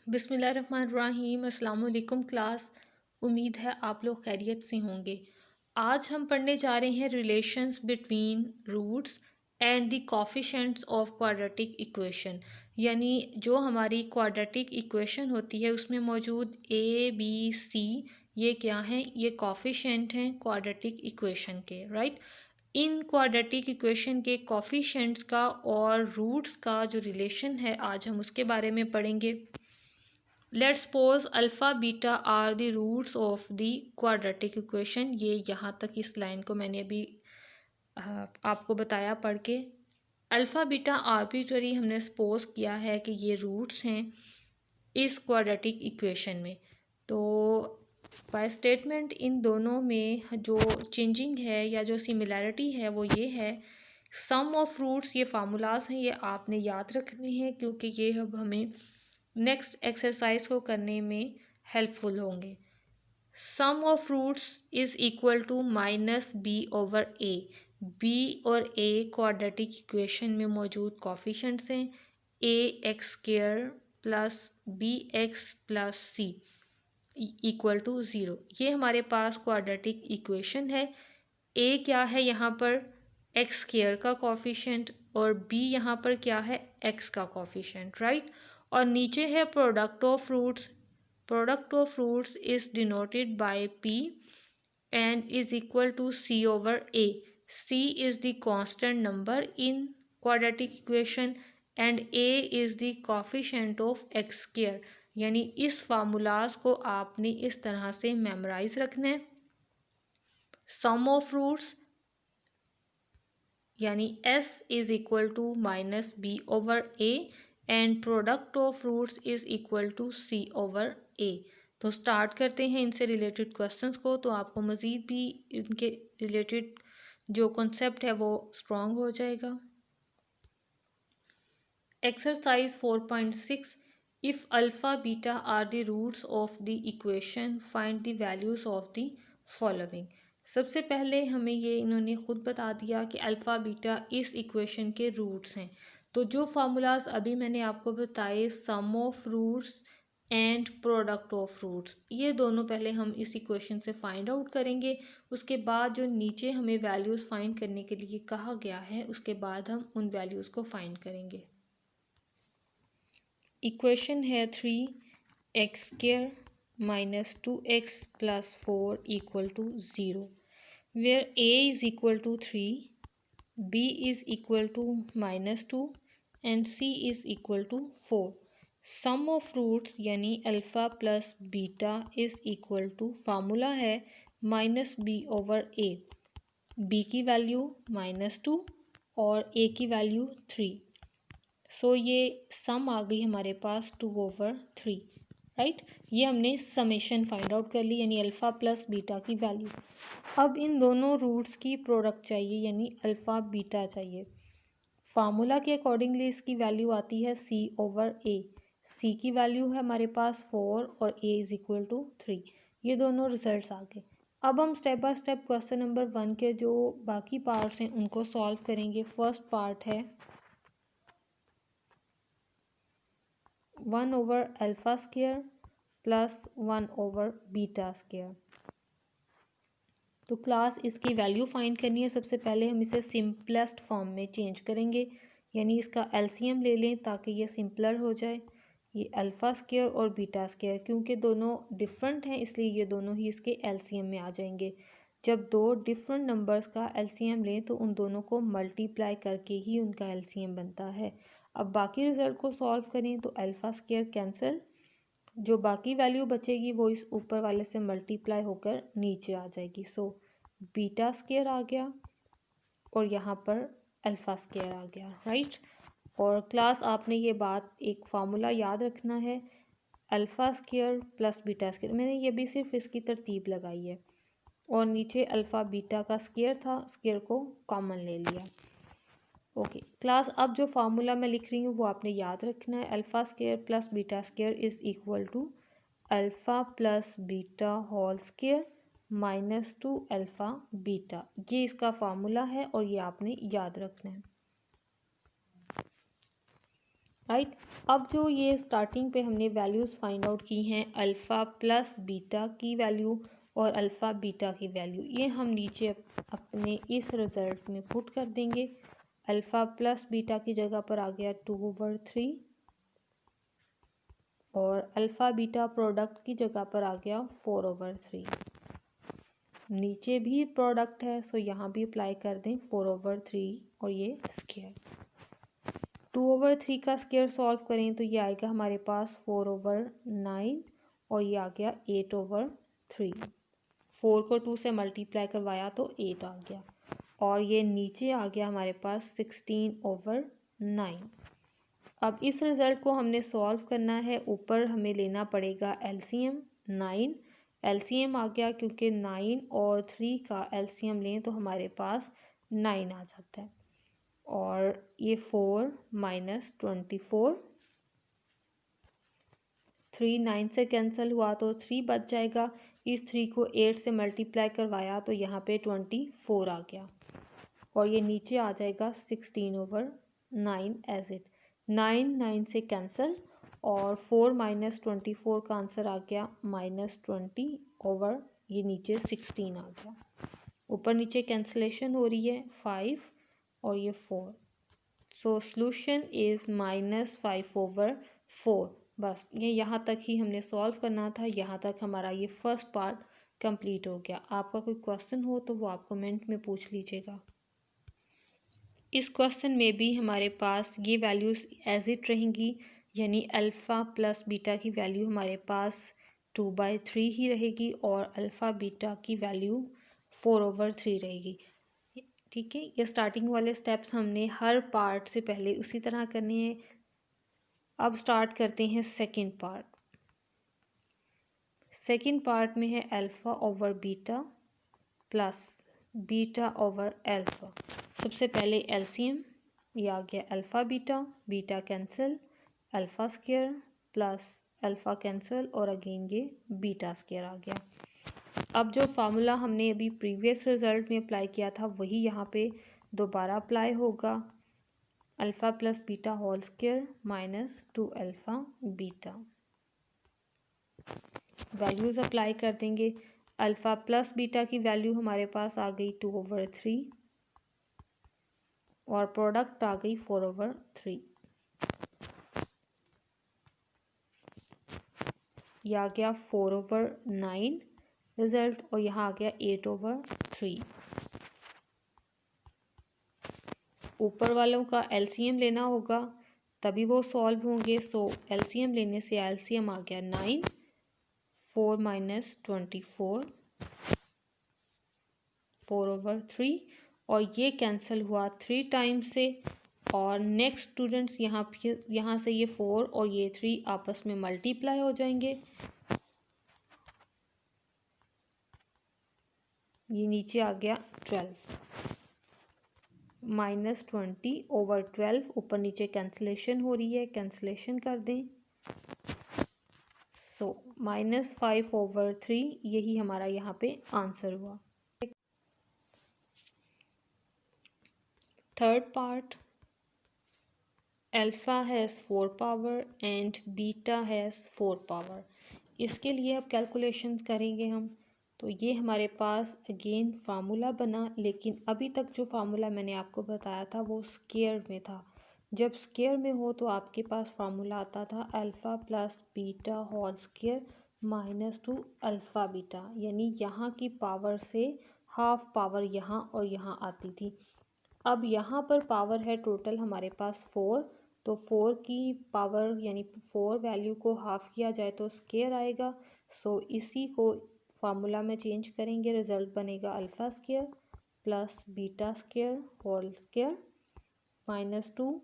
बिस्मिल्लाहिर्रहमानिर्रहीम। अस्सलाम वालेकुम क्लास। उम्मीद है आप लोग खैरियत से होंगे। आज हम पढ़ने जा रहे हैं relations between roots and the coefficients of quadratic equation. यानी जो हमारी क्वाड्रेटिक इक्वेशन होती है उसमें मौजूद ए बी सी, ये क्या हैं? ये कोफिशिएंट हैं क्वाड्रेटिक इक्वेशन के, राइट। इन क्वाड्रेटिक इक्वेशन के कोफिशिएंट्स का और रूट्स का जो रिलेशन है आज हम उसके बारे में पढ़ेंगे। Let's suppose alpha beta are the roots of the quadratic equation. ये यहाँ तक इस लाइन को मैंने अभी आपको बताया पढ़ के। अल्फ़ा बीटा आर्बिट्ररी हमने सपोज किया है कि ये रूट्स हैं इस क्वाड्रेटिक इक्वेशन में। तो बाय स्टेटमेंट इन दोनों में जो चेंजिंग है या जो सिमिलैरिटी है वो ये है, सम ऑफ रूट्स, ये फार्मूलाज हैं, ये आपने याद रखने हैं क्योंकि ये अब हमें नेक्स्ट एक्सरसाइज को करने में हेल्पफुल होंगे। Sum of roots is equal to minus B over a. B और ए क्वाड्रेटिक इक्वेशन में मौजूद कोफिशिएंट्स हैं। A x square plus b x plus c equal to zero. ये हमारे पास क्वाड्रेटिक इक्वेशन है। ए क्या है यहाँ पर? एक्स स्क्वायर का कोफिशिएंट, और बी यहाँ पर क्या है? एक्स का कोफिशिएंट, राइट। और नीचे है product of roots. Product of roots is denoted by P and is equal to c over a. c is the constant number in quadratic equation and a is the coefficient of x square। यानी इस formulas को आपने इस तरह से memorise रखना है। Sum of roots यानी s is equal to minus B over A and product of roots is equal to c over a। तो स्टार्ट करते हैं इनसे रिलेटेड क्वेश्चंस को, तो आपको मज़ीद भी इनके रिलेटेड जो कॉन्सेप्ट है वो स्ट्रॉन्ग हो जाएगा। Exercise 4.6, if alpha beta are the roots of the equation find the values of the following. सबसे पहले हमें ये इन्होंने ख़ुद बता दिया कि अल्फ़ा बीटा इस इक्वेशन के रूट्स हैं। तो जो फार्मूलाज अभी मैंने आपको बताए, sum of roots and product of roots, ये दोनों पहले हम इस इक्वेशन से फाइंड आउट करेंगे। उसके बाद जो नीचे हमें वैल्यूज़ फाइंड करने के लिए कहा गया है उसके बाद हम उन वैल्यूज़ को फाइंड करेंगे। इक्वेशन है 3x square minus 2x plus 4 equal to 0, where a is equal to 3, b is equal to minus 2 and c is equal to 4। Sum of roots यानी alpha plus beta is equal to, formula है minus B over a. b की value minus 2 और a की value 3। सो ये सम आ गई हमारे पास 2/3, right. ये हमने समेशन फाइंड आउट कर ली यानी अल्फ़ा प्लस बीटा की वैल्यू। अब इन दोनों रूट्स की प्रोडक्ट चाहिए यानी अल्फ़ा बीटा चाहिए। फार्मूला के अकॉर्डिंगली इसकी वैल्यू आती है c/a। c की वैल्यू है हमारे पास 4 और a इज़ इक्वल टू 3। ये दोनों रिजल्ट्स आ गए। अब हम step by step question number 1 के जो बाकी पार्ट्स हैं उनको सॉल्व करेंगे। फर्स्ट पार्ट है 1 over alpha square plus 1 over beta square. तो क्लास इसकी वैल्यू फाइंड करनी है। सबसे पहले हम इसे सिंपलेस्ट फॉर्म में चेंज करेंगे यानी इसका एलसीएम ले लें ताकि ये सिंपलर हो जाए। ये अल्फ़ा स्क्वायर और बीटा स्क्वायर क्योंकि दोनों डिफरेंट हैं इसलिए ये दोनों ही इसके एलसीएम में आ जाएंगे। जब दो डिफरेंट नंबर्स का एलसीएम लें तो उन दोनों को मल्टीप्लाई करके ही उनका एलसीएम बनता है। अब बाकी रिज़ल्ट को सॉल्व करें तो अल्फ़ा स्क्वायर कैंसिल, जो बाकी वैल्यू बचेगी वो इस ऊपर वाले से मल्टीप्लाई होकर नीचे आ जाएगी। सो बीटा स्क्वायर आ गया और यहाँ पर अल्फ़ा स्क्वायर आ गया, राइट। और क्लास आपने ये बात एक फार्मूला याद रखना है, alpha square plus beta square. मैंने ये भी सिर्फ इसकी तरतीब लगाई है और नीचे अल्फ़ा बीटा का स्क्वायर था, स्क्वायर को कॉमन ले लिया। ओके क्लास, अब जो फार्मूला मैं लिख रही हूँ वो आपने याद रखना है। Alpha square plus beta square is equal to alpha plus beta whole square minus 2 alpha beta. ये इसका फार्मूला है और ये आपने याद रखना है। राइट। अब जो ये स्टार्टिंग पे हमने वैल्यूज़ फाइंड आउट की हैं, अल्फ़ा प्लस बीटा की वैल्यू और अल्फ़ा बीटा की वैल्यू, ये हम नीचे अपने इस रिज़ल्ट में पुट कर देंगे। अल्फ़ा प्लस बीटा की जगह पर आ गया 2/3 और अल्फ़ा बीटा प्रोडक्ट की जगह पर आ गया 4/3। नीचे भी प्रोडक्ट है सो यहाँ भी अप्लाई कर दें 4/3 और ये स्क्वायर। 2/3 का स्क्वायर सॉल्व करें तो ये आएगा हमारे पास 4/9 और ये आ गया 8/3। 4 को 2 से मल्टीप्लाई करवाया तो 8 आ गया और ये नीचे आ गया हमारे पास 16/9। अब इस रिज़ल्ट को हमने सॉल्व करना है। ऊपर हमें लेना पड़ेगा एलसीएम 9। एलसीएम आ गया क्योंकि 9 और 3 का एलसीएम लें तो हमारे पास 9 आ जाता है और ये 4 माइनस 24, 3 9 से कैंसिल हुआ तो 3 बच जाएगा। इस 3 को 8 से मल्टीप्लाई करवाया तो यहाँ पे 24 आ गया और ये नीचे आ जाएगा 16/9 एज इट। 9 9 से कैंसिल और 4 माइनस 24 का आंसर आ गया -20 ओवर ये नीचे 16 आ गया। ऊपर नीचे कैंसिलेशन हो रही है 5 और ये 4। So solution is -5/4। बस ये यहाँ तक ही हमने सॉल्व करना था। यहाँ तक हमारा ये फर्स्ट पार्ट कंप्लीट हो गया। आपका कोई क्वेश्चन हो तो वो आप कमेंट में पूछ लीजिएगा। इस क्वेश्चन में भी हमारे पास ये वैल्यूज़ एज इट रहेंगी, यानी अल्फ़ा प्लस बीटा की वैल्यू हमारे पास 2/3 ही रहेगी और अल्फ़ा बीटा की वैल्यू 4/3 रहेगी। ठीक है, ये स्टार्टिंग वाले स्टेप्स हमने हर पार्ट से पहले उसी तरह करने हैं। अब स्टार्ट करते हैं सेकंड पार्ट। सेकंड पार्ट में है alpha over beta plus beta over alpha. सबसे पहले एलसीएम, ये आ गया alpha beta, beta cancel, alpha square plus alpha cancel और अगेन ये बीटा स्क्वायर आ गया। अब जो फार्मूला हमने अभी प्रीवियस रिज़ल्ट में अप्लाई किया था वही यहाँ पे दोबारा अप्लाई होगा। Alpha plus beta whole square minus 2 alpha beta. Values apply कर देंगे। अल्फ़ा प्लस बीटा की वैल्यू हमारे पास आ गई 2/3 और प्रोडक्ट आ गई 4/3। यह आ गया 4/9 रिजल्ट और यहाँ आ गया 8/3। ऊपर वालों का एलसीएम लेना होगा तभी वो सॉल्व होंगे। सो एलसीएम लेने से एलसीएम आ गया 9, 4 माइनस 24, 4/3 और ये कैंसिल हुआ 3 टाइम्स से और नेक्स्ट स्टूडेंट्स यहाँ से ये 4 और ये 3 आपस में मल्टीप्लाई हो जाएंगे। ये नीचे आ गया 12, -20/12। ऊपर नीचे कैंसिलेशन हो रही है, कैंसिलेशन कर दें। सो -5/3 यही हमारा यहाँ पे आंसर हुआ। Third part, alpha has 4 power and beta has 4 power. इसके लिए अब कैलकुलेशंस करेंगे हम। तो ये हमारे पास अगेन फार्मूला बना, लेकिन अभी तक जो फार्मूला मैंने आपको बताया था वो स्क्वायर में था। जब स्क्वायर में हो तो आपके पास फार्मूला आता था alpha plus beta whole square -2 alpha beta, यानी यहाँ की पावर से हाफ पावर यहाँ और यहाँ आती थी। अब यहाँ पर पावर है टोटल हमारे पास 4, तो 4 की पावर यानी 4 वैल्यू को हाफ किया जाए तो स्क्वायर आएगा। सो इसी को फार्मूला में चेंज करेंगे, रिजल्ट बनेगा alpha square plus beta square whole square -2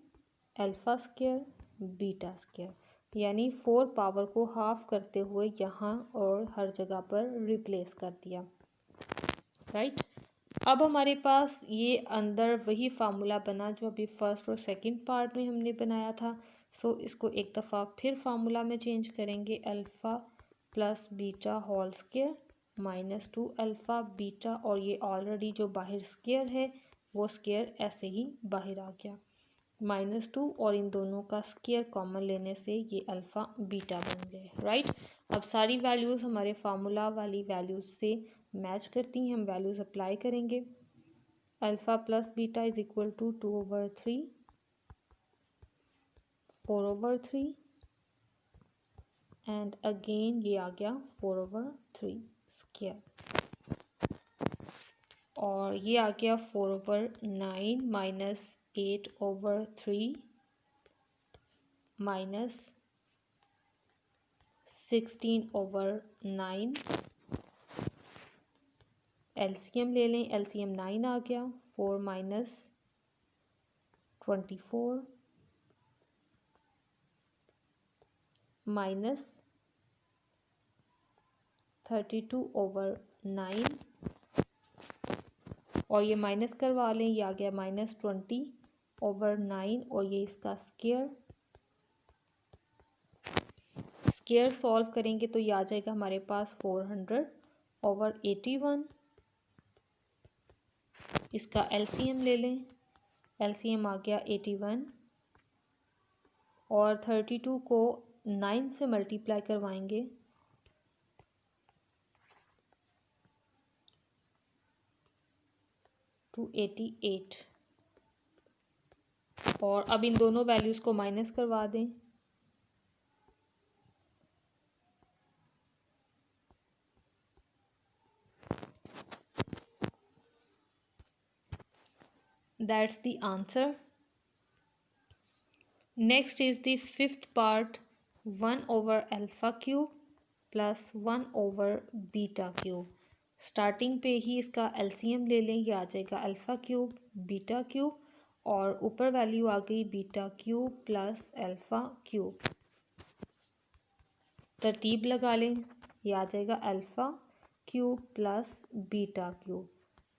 alpha square beta square, यानी 4 पावर को हाफ करते हुए यहाँ और हर जगह पर रिप्लेस कर दिया। राइट। अब हमारे पास ये अंदर वही फार्मूला बना जो अभी फर्स्ट और सेकंड पार्ट में हमने बनाया था। सो इसको एक दफ़ा फिर फार्मूला में चेंज करेंगे, alpha plus beta whole square -2 alpha beta और ये ऑलरेडी जो बाहर स्क्वायर है वो स्क्वायर ऐसे ही बाहर आ गया -2 और इन दोनों का स्क्वायर कॉमन लेने से ये अल्फ़ा बीटा बन गए, राइट। अब सारी वैल्यूज़ हमारे फार्मूला वाली वैल्यूज़ से मैच करती हैं, हम वैल्यूज़ अप्लाई करेंगे। Alpha plus beta is equal to 2/3, 4/3 and again ये आ गया 4/3 स्क्वायर, और ये आ गया 4/9 माइनस 8/3 माइनस 16/9। एलसीएम ले लें, एलसीएम 9 आ गया, 4 माइनस 24 माइनस 32/9, और ये माइनस करवा लें, ये आ गया -20/9 और ये इसका स्क्वायर सॉल्व करेंगे तो ये आ जाएगा हमारे पास 400/81। इसका एलसीएम ले लें, एलसीएम आ गया 81 और 32 को 9 से मल्टीप्लाई करवाएंगे to 88, और अब इन दोनों वैल्यूज़ को माइनस करवा दें। That's the answer. Next is the fifth part, 1/alpha cube plus 1/beta cube. Starting पे ही इसका एलसीएम ले लें, ये आ जाएगा अल्फ़ा क्यूब बीटा क्यूब, और ऊपर वैल्यू आ गई beta cube plus alpha cube. तरतीब लगा लें, ये आ जाएगा alpha cube plus beta cube.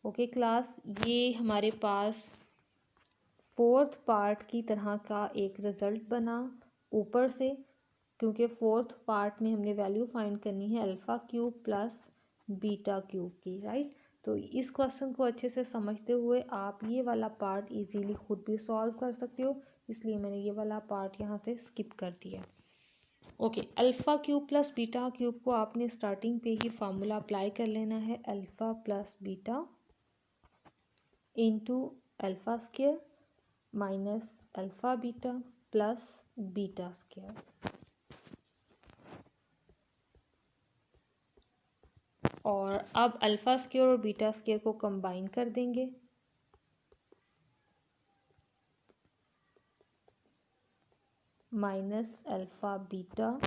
Okay class, ये हमारे पास फोर्थ पार्ट की तरह का एक रिज़ल्ट बना ऊपर से, क्योंकि फोर्थ पार्ट में हमने वैल्यू फाइंड करनी है alpha cube plus beta cube की, राइट। तो इस क्वेश्चन को अच्छे से समझते हुए आप ये वाला पार्ट इजीली खुद भी सॉल्व कर सकते हो, इसलिए मैंने ये वाला पार्ट यहाँ से स्किप कर दिया। Okay, alpha cube plus beta cube को आपने स्टार्टिंग पे ही फार्मूला अप्लाई कर लेना है, alpha plus beta into alpha square minus alpha beta plus beta square, और अब अल्फ़ा स्क्वायर और बीटा स्क्वायर को कंबाइन कर देंगे, minus alpha beta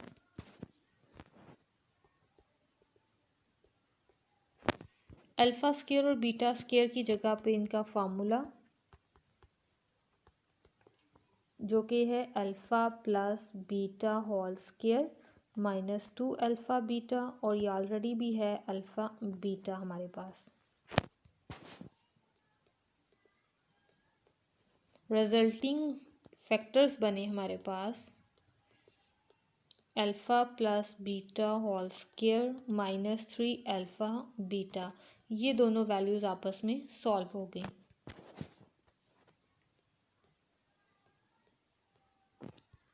alpha square और बीटा स्क्वायर की जगह पे इनका फार्मूला जो कि है alpha plus beta whole square -2 alpha beta, और ये ऑलरेडी भी है अल्फ़ा बीटा हमारे पास। रिजल्टिंग फैक्टर्स बने हमारे पास alpha plus beta whole square -3 alpha beta, ये दोनों वैल्यूज़ आपस में सॉल्व हो गई।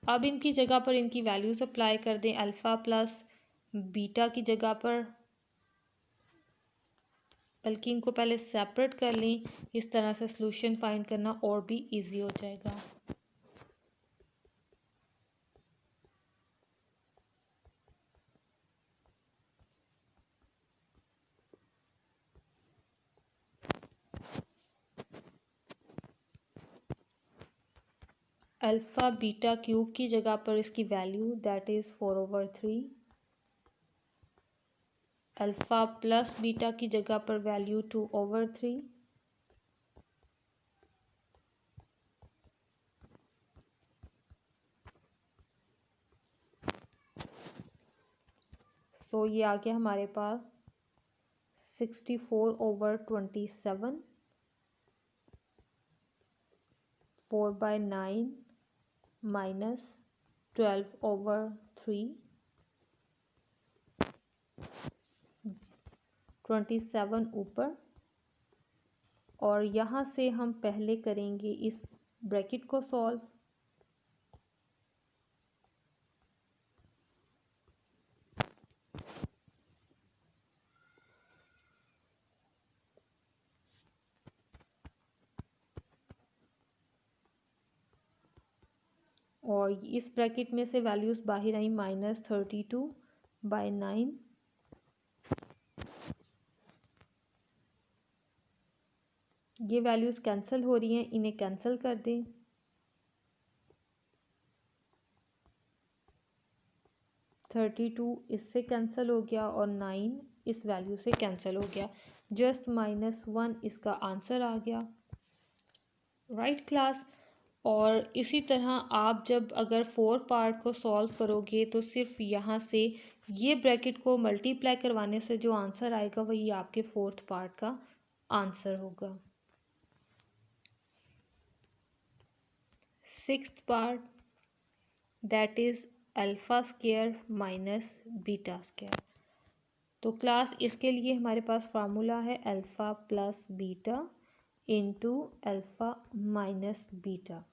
अब इनकी जगह पर इनकी वैल्यूज़ अप्लाई कर दें, अल्फ़ा प्लस बीटा की जगह पर, बल्कि इनको पहले सेपरेट कर लें, इस तरह से सॉल्यूशन फाइंड करना और भी इजी हो जाएगा। अल्फ़ा बीटा क्यूब की जगह पर इसकी value that is 4/3, alpha plus beta की जगह पर वैल्यू 2/3, सो ये आ गया हमारे पास 64/27, 4/9 माइनस 12/3, 27 ऊपर, और यहाँ से हम पहले करेंगे इस ब्रैकेट को सॉल्व। और इस ब्रैकेट में से वैल्यूज़ बाहर आई -32/9। ये वैल्यूज़ कैंसिल हो रही हैं, इन्हें कैंसिल कर दें। 32 इससे कैंसिल हो गया और 9 इस वैल्यू से कैंसिल हो गया। जस्ट -1 इसका आंसर आ गया। Right class. और इसी तरह आप जब अगर 4 पार्ट को सॉल्व करोगे तो सिर्फ यहाँ से ये ब्रैकेट को मल्टीप्लाई करवाने से जो आंसर आएगा वही आपके 4th पार्ट का आंसर होगा। 6th part, that is alpha square minus beta square. तो क्लास इसके लिए हमारे पास फार्मूला है alpha plus beta into alpha minus beta.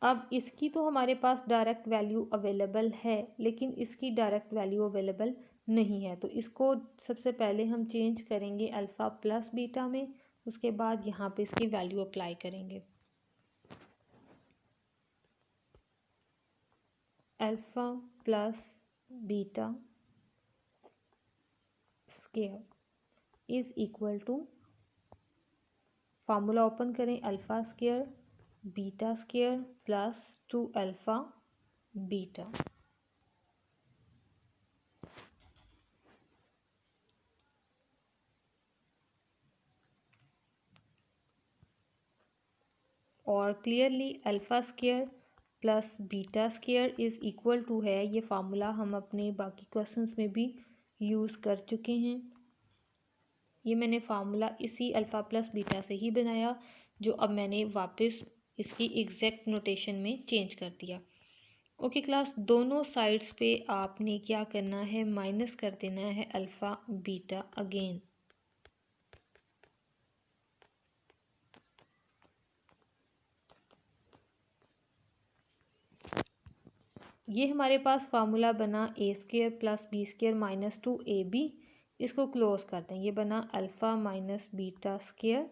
अब इसकी तो हमारे पास डायरेक्ट वैल्यू अवेलेबल है, लेकिन इसकी डायरेक्ट वैल्यू अवेलेबल नहीं है। तो इसको सबसे पहले हम चेंज करेंगे अल्फ़ा प्लस बीटा में, उसके बाद यहाँ पे इसकी वैल्यू अप्लाई करेंगे। Alpha plus beta square is equal to, formula open करें, alpha square beta square plus 2 alpha beta. और clearly alpha square plus beta square is equal to है, ये फार्मूला हम अपने बाकी क्वेश्चंस में भी यूज़ कर चुके हैं। ये मैंने फार्मूला इसी अल्फ़ा प्लस बीटा से ही बनाया, जो अब मैंने वापस इसकी एग्जैक्ट नोटेशन में चेंज कर दिया। ओके क्लास, दोनों साइड्स पे आपने क्या करना है, माइनस कर देना है अल्फ़ा बीटा अगेन। ये हमारे पास फार्मूला बना a square plus b square minus 2ab। इसको क्लोज करते हैं, ये बना अल्फ़ा माइनस बीटा स्क्र,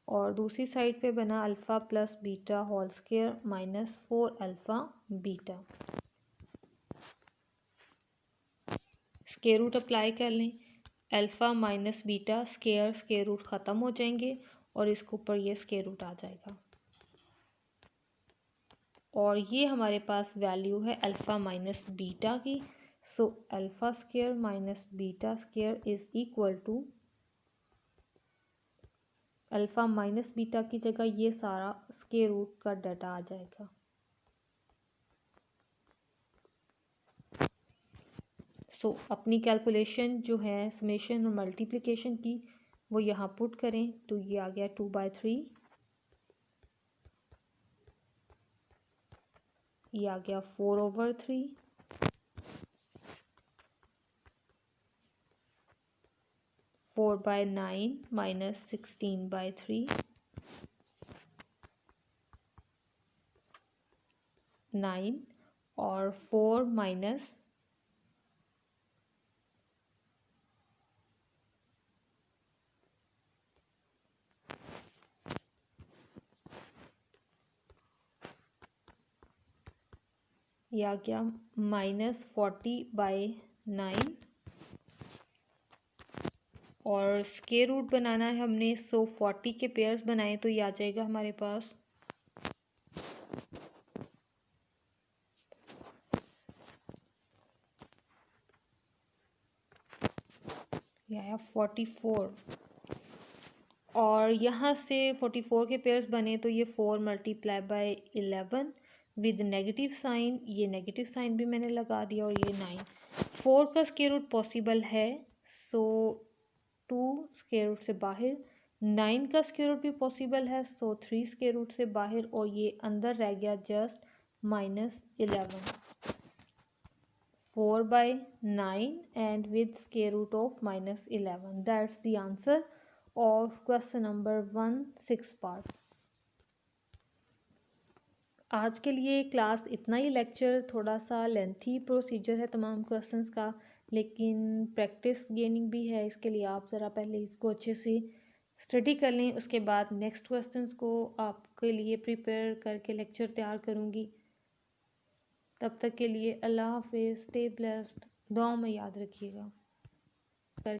और दूसरी साइड पे बना alpha plus beta whole square minus 4 alpha beta. Square root apply कर लें, alpha minus beta square root ख़त्म हो जाएंगे और इसके ऊपर ये स्क्वायर रूट आ जाएगा। और ये हमारे पास वैल्यू है अल्फ़ा माइनस बीटा की। So alpha square minus beta square is equal to, alpha minus beta की जगह ये सारा स्क्वायर रूट का डाटा आ जाएगा। सो अपनी कैलकुलेशन जो है समेशन और मल्टीप्लिकेशन की, वो यहाँ पुट करें तो ये आ गया 2/3, ये आ गया 4/3, 4/9 माइनस 16/3, 9, और 4 माइनस ये आ गया -40/9। और स्क्वायर रूट बनाना है हमने, सो 40 के पेयर्स बनाए तो ये आ जाएगा हमारे पास ये आया 44। और यहाँ से 44 के पेयर्स बने तो ये 4 multiply by 11 with negative sign, ये नेगेटिव साइन भी मैंने लगा दिया, और ये 9। 4 का स्क्वायर रूट पॉसिबल है, सो 2 स्क्वायर रूट से बाहर, 9 का स्क्वायर रूट भी पॉसिबल है, सो 3 स्क्वायर रूट से बाहर, और ये अंदर रह गया just -11। 4/9 and with square root of -11. That's the answer of question number 1, 6 part. आज के लिए क्लास इतना ही। लेक्चर थोड़ा सा लेंथी प्रोसीजर है तमाम क्वेश्चंस का, लेकिन प्रैक्टिस गेनिंग भी है। इसके लिए आप ज़रा पहले इसको अच्छे से स्टडी कर लें, उसके बाद नेक्स्ट क्वेश्चंस को आपके लिए प्रिपेयर करके लेक्चर तैयार करूँगी। तब तक के लिए अल्लाह हाफिज़, स्टे ब्लेस्ड, दुआओं में याद रखिएगा।